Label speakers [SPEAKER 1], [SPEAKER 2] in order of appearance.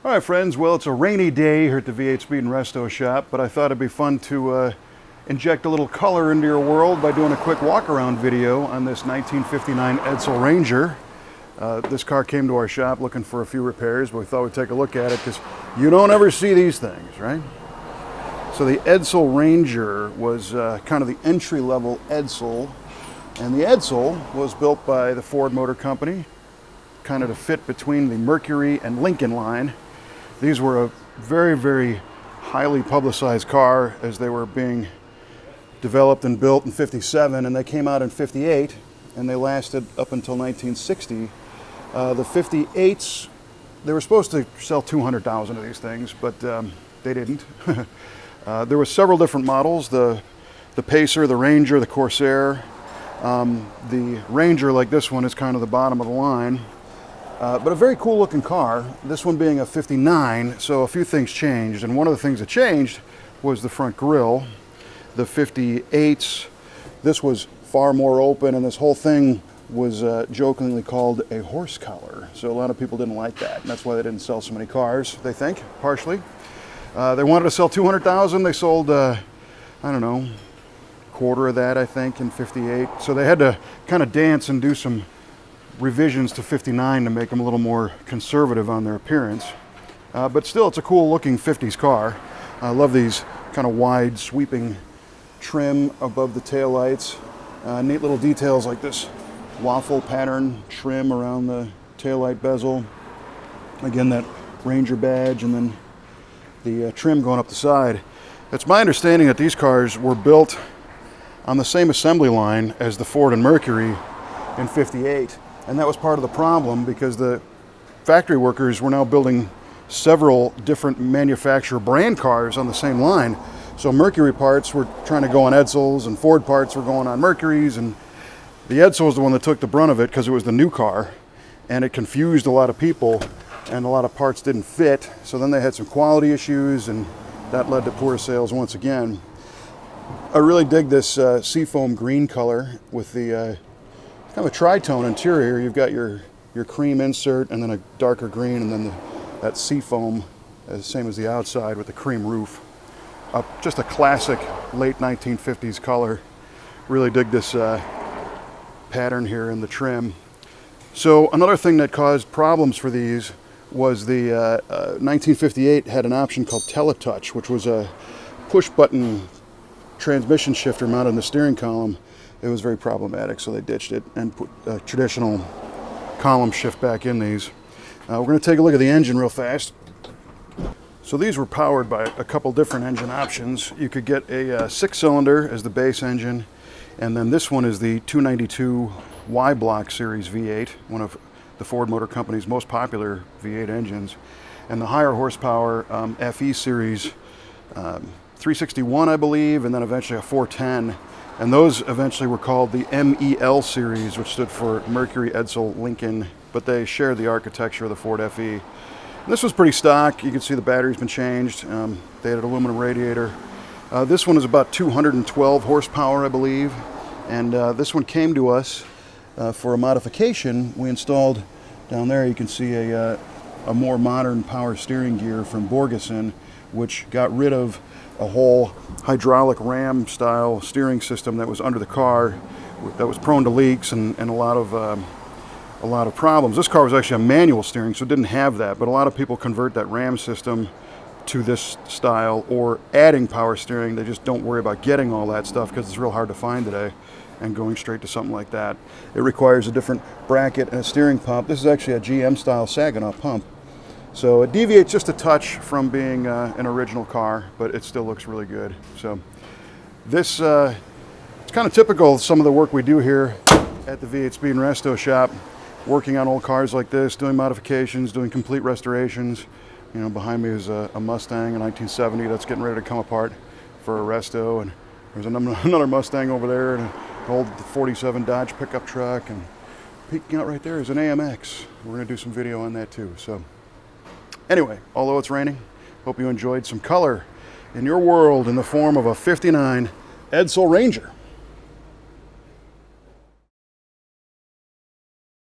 [SPEAKER 1] All right, friends. Well, it's a rainy day here at the V8 Speed and Resto shop, but I thought it'd be fun to inject a little color into your world by doing a quick walk-around video on this 1959 Edsel Ranger. This car came to our shop looking for a few repairs, but we thought we'd take a look at it because you don't ever see these things, right? So the Edsel Ranger was kind of the entry-level Edsel, and the Edsel was built by the Ford Motor Company, kind of to fit between the Mercury and Lincoln line. These were a very, very highly publicized car as they were being developed and built in '57, and they came out in '58, and they lasted up until 1960. The '58s, they were supposed to sell 200,000 of these things, but they didn't. There were several different models: the Pacer, the Ranger, the Corsair. The Ranger, like this one, is kind of the bottom of the line. But a very cool looking car, this one being a '59, so a few things changed. And one of the things that changed was the front grille. The '58s, this was far more open, and this whole thing was jokingly called a horse collar. So a lot of people didn't like that, and that's why they didn't sell so many cars, they think, partially. They wanted to sell 200,000, they sold, I don't know, quarter of that, I think, in '58. So they had to kind of dance and do some revisions to '59 to make them a little more conservative on their appearance. But still, it's a cool looking '50s car. I love these kind of wide sweeping trim above the taillights. Neat little details like this waffle pattern trim around the taillight bezel. Again, that Ranger badge, and then the trim going up the side. It's my understanding that these cars were built on the same assembly line as the Ford and Mercury in '58. And that was part of the problem, because the factory workers were now building several different manufacturer brand cars on the same line. So Mercury parts were trying to go on Edsels, and Ford parts were going on Mercuries, and the Edsel was the one that took the brunt of it because it was the new car, and it confused a lot of people, and a lot of parts didn't fit. So then they had some quality issues, and that led to poor sales once again. I really dig this seafoam green color with the kind of a tri-tone interior. You've got your cream insert, and then a darker green, and then that seafoam, same as the outside with the cream roof. Just a classic late 1950s color. Really dig this pattern here in the trim. So another thing that caused problems for these was the 1958 had an option called Teletouch, which was a push-button transmission shifter mounted in the steering column. It was very problematic, so they ditched it and put a traditional column shift back in these. We're going to take a look at the engine real fast. So these were powered by a couple different engine options. You could get a 6-cylinder as the base engine, and then this one is the 292 Y-Block Series V8, one of the Ford Motor Company's most popular V8 engines, and the higher horsepower FE Series 361, I believe, and then eventually a 410. And those eventually were called the MEL series, which stood for Mercury, Edsel, Lincoln, but they shared the architecture of the Ford FE. And this was pretty stock. You can see the battery's been changed. They had an aluminum radiator. This one is about 212 horsepower, I believe. And this one came to us for a modification. We installed down there, you can see a more modern power steering gear from Borgeson, which got rid of a whole hydraulic ram style steering system that was under the car that was prone to leaks and a lot of problems. This car was actually a manual steering, so it didn't have that, but a lot of people convert that ram system to this style, or adding power steering. They just don't worry about getting all that stuff because it's real hard to find today, and going straight to something like that. It requires a different bracket and a steering pump. This is actually a GM style Saginaw pump. So it deviates just a touch from being an original car, but it still looks really good. So this, it's kind of typical of some of the work we do here at the V8 Speed and Resto shop, working on old cars like this, doing modifications, doing complete restorations. You know, behind me is a Mustang, a 1970 that's getting ready to come apart for a Resto, and there's another Mustang over there, and an old 47 Dodge pickup truck, and peeking out right there is an AMX. We're gonna do some video on that too. So anyway, although it's raining, hope you enjoyed some color in your world in the form of a '59 Edsel Ranger.